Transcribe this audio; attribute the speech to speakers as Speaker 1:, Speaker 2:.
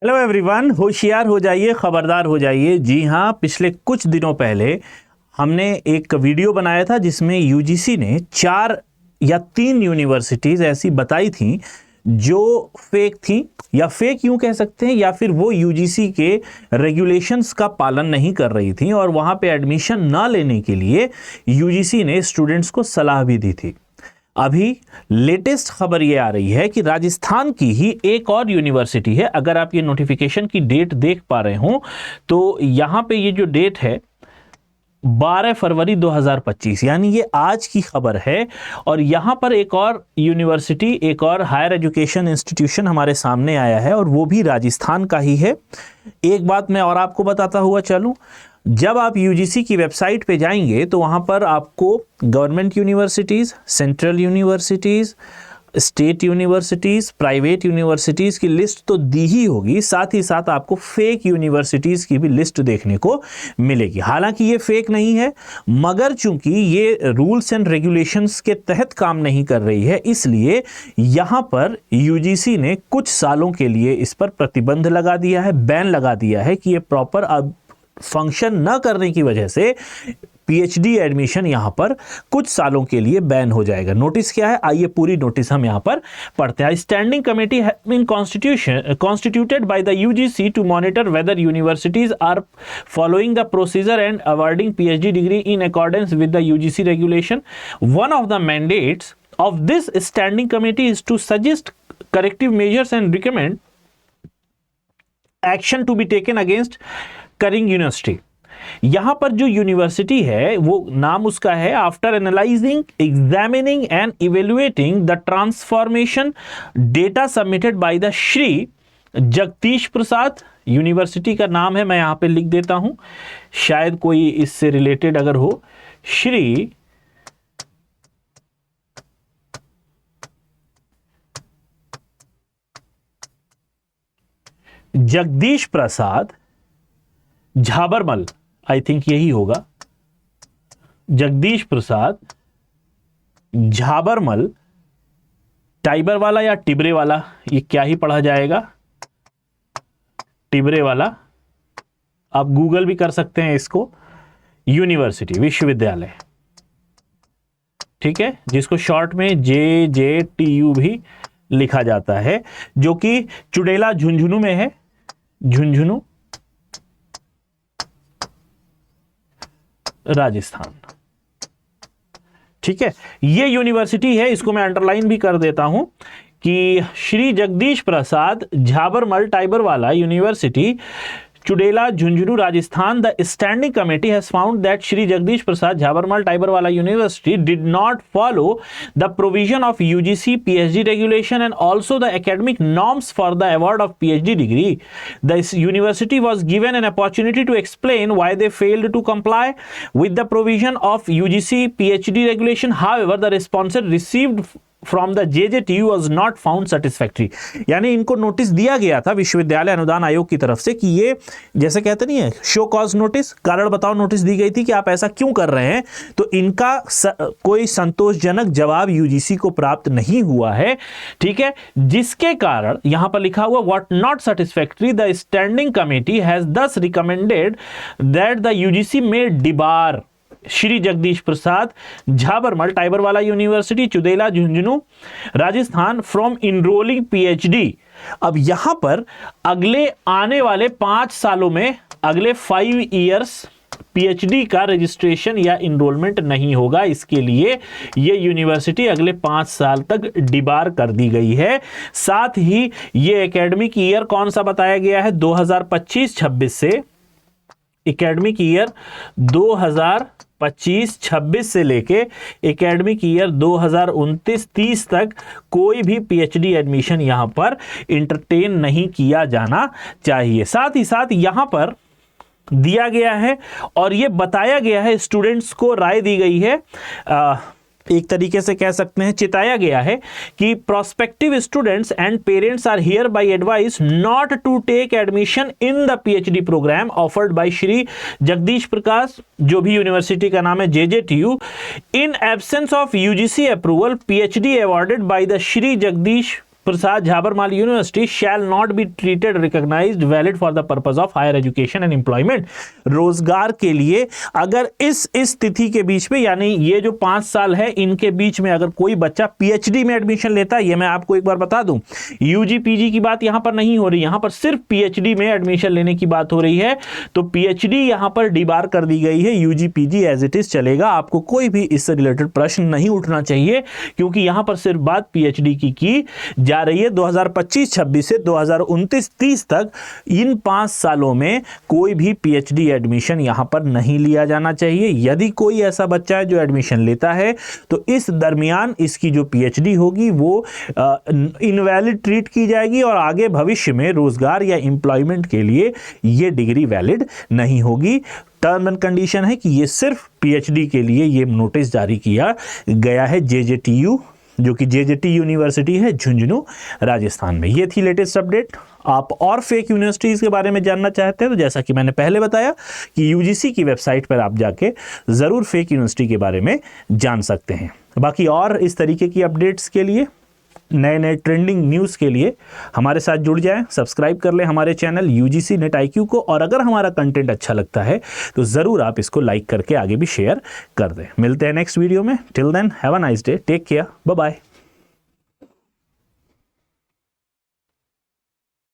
Speaker 1: Hello everyone, होशियार हो जाइए, खबरदार हो जाइए। जी हाँ, पिछले कुछ दिनों पहले हमने एक वीडियो बनाया था जिसमें यूजीसी ने 4 या 3 यूनिवर्सिटीज़ ऐसी बताई थी जो फेक थी, या फेक यूं कह सकते हैं, या फिर वो यूजीसी के रेगुलेशंस का पालन नहीं कर रही थी और वहाँ पे एडमिशन ना लेने के लिए यूजीसी ने स्टूडेंट्स को सलाह भी दी थी। अभी लेटेस्ट खबर ये आ रही है कि राजस्थान की ही एक और यूनिवर्सिटी है। अगर आप ये नोटिफिकेशन की डेट देख पा रहे हो तो यहां पे ये जो डेट है 12 फरवरी 2025, यानी ये आज की खबर है। और यहां पर एक और यूनिवर्सिटी, एक और हायर एजुकेशन इंस्टीट्यूशन हमारे सामने आया है और वो भी राजस्थान का ही है। एक बात मैं और आपको बताता हुआ चलूं, जब आप यूजीसी की वेबसाइट पे जाएंगे तो वहां पर आपको government universities, central universities, state universities, private universities की लिस्ट तो दी ही होगी, साथ ही साथ आपको फेक यूनिवर्सिटीज़ की भी लिस्ट देखने को मिलेगी। हालांकि ये फेक नहीं है, मगर चूंकि ये रूल्स एंड रेगुलेशंस के तहत काम नहीं कर रही है, इसलिए यहाँ पर यूजीसी ने कुछ सालों के लिए इस पर प्रतिबंध लगा दिया है, बैन लगा दिया है कि ये प्रॉपर अब फंक्शन न करने की वजह से पीएचडी एडमिशन यहां पर कुछ सालों के लिए बैन हो जाएगा। नोटिस क्या है, आइए पूरी नोटिस हम यहां पर पढ़ते हैं। Standing committee has been constituted by the UGC to monitor whether universities are following the procedure and awarding PhD degree in accordance with the UGC regulation. One of the mandates of this standing committee is to suggest corrective measures and recommend action to be taken against करिंग university. यहां पर जो university है वो नाम उसका है after analysing, examining and evaluating the transformation data submitted by the Shri Jagdish Prasad. University का नाम है, मैं यहां पे लिख देता हूं, शायद कोई इससे रिलेटेड अगर हो। श्री जगदीश प्रसाद झाबरमल, आई थिंक यही होगा, जगदीश प्रसाद झाबरमल, टाइबर वाला या टिबरे वाला, ये क्या ही पढ़ा जाएगा, टिबरे वाला, आप गूगल भी कर सकते हैं इसको। यूनिवर्सिटी, विश्वविद्यालय, ठीक है, जिसको शॉर्ट में JJTU भी लिखा जाता है, जो कि चुड़ैला झुंझुनू में है, झुंझुनू राजस्थान। ठीक है, ये यूनिवर्सिटी है, इसको मैं अंडरलाइन भी कर देता हूं कि Shri Jagdish Prasad Jhabarmal Tibrewala university, Chudela Jhunjhunu Rajasthan. The standing committee has found that Shri Jagdish Prasad Jhabarmal Tibrewala university did not follow the provision of UGC PhD regulation and also the academic norms for the award of PhD degree. The university was given an opportunity to explain why they failed to comply with the provision of UGC PhD regulation. However the response received from the JJTU was not found satisfactory। यानी इनको notice दिया गया था विश्वविद्यालय अनुदान आयोग की तरफ से कि ये, जैसे कहते नहीं है, शो कॉज नोटिस, कारण बताओ नोटिस दी गई थी कि आप ऐसा क्यों कर रहे हैं, तो इनका कोई संतोषजनक जवाब यूजीसी को प्राप्त नहीं हुआ है। ठीक है, जिसके कारण यहां पर लिखा हुआ what not satisfactory, the standing committee has thus recommended that the UGC may debar Shri Jagdish Prasad Jhabarmal Tibrewala university, Chudela Jhunjhunu Rajasthan from enrolling PhD. अब यहां पर अगले आने वाले 5 सालों में, अगले 5 इयर्स पीएचडी का रजिस्ट्रेशन या इनरोलमेंट नहीं होगा। इसके लिए ये यूनिवर्सिटी अगले 5 साल तक डिबार कर दी गई है। साथ ही ये एकेडमिक ईयर कौन सा बताया गया है, 2025-26 से, एकेडमिक ईयर 2025-26 से लेके एकेडमिक ईयर 2029-30 तक कोई भी पीएचडी एडमिशन यहां पर इंटरटेन नहीं किया जाना चाहिए। साथ ही साथ यहां पर दिया गया है और यह बताया गया है, स्टूडेंट्स को राय दी गई है, एक तरीके से कह सकते हैं चिताया गया है कि prospective students and parents are hereby advised not to take admission in the PhD programme offered by Shri Jagdish Prakash, जो भी यूनिवर्सिटी का नाम है JJTU, in absence of UGC approval PhD awarded by the Shri Jagdish Prasad Jhabarmal university shall not be treated recognised valid for the purpose of higher education and employment. रोजगार के लिए अगर इस तिथि के बीच में, यानी ये जो 5 साल है इनके बीच में अगर कोई बच्चा पीएचडी में एडमिशन लेता है, ये मैं आपको एक बार बता दूं, यूजी पीजी की बात यहां पर नहीं हो रही, यहां पर सिर्फ पीएचडी में एडमिशन लेने की बात हो रही है। तो पीएचडी यहां पर डिबार कर दी गई है, UG PG as it is चलेगा। आपको कोई भी इससे रिलेटेड प्रश्न नहीं उठना चाहिए, क्योंकि यहां पर सिर्फ बात पीएचडी की जा रही है। 2025-26 से 2029-30 तक इन 5 सालों में कोई भी पीएचडी एडमिशन यहां पर नहीं लिया जाना चाहिए। यदि कोई ऐसा बच्चा है जो एडमिशन लेता है तो इस दरमियान इसकी जो पीएचडी होगी वो इनवैलिड ट्रीट की जाएगी और आगे भविष्य में रोजगार या एम्प्लॉयमेंट के लिए ये डिग्री वैलिड नहीं होगी। टर्म एंड कंडीशन है कि ये सिर्फ पीएचडी के लिए ये नोटिस जारी किया गया है जेजेटीयू, जो कि जेजेटी यूनिवर्सिटी है झुंझुनू राजस्थान में। ये थी लेटेस्ट अपडेट। आप और फेक यूनिवर्सिटीज़ के बारे में जानना चाहते हैं तो जैसा कि मैंने पहले बताया कि यूजीसी की वेबसाइट पर आप जाके ज़रूर फेक यूनिवर्सिटी के बारे में जान सकते हैं। बाकी और इस तरीके की अपडेट्स के लिए, नए नए ट्रेंडिंग न्यूज़ के लिए हमारे साथ जुड़ जाएं, सब्सक्राइब कर लें हमारे चैनल यूजीसी नेट IQ को, और अगर हमारा कंटेंट अच्छा लगता है तो ज़रूर आप इसको लाइक करके आगे भी शेयर कर दें। मिलते हैं नेक्स्ट वीडियो में। Till then have a nice day, take care, bye bye.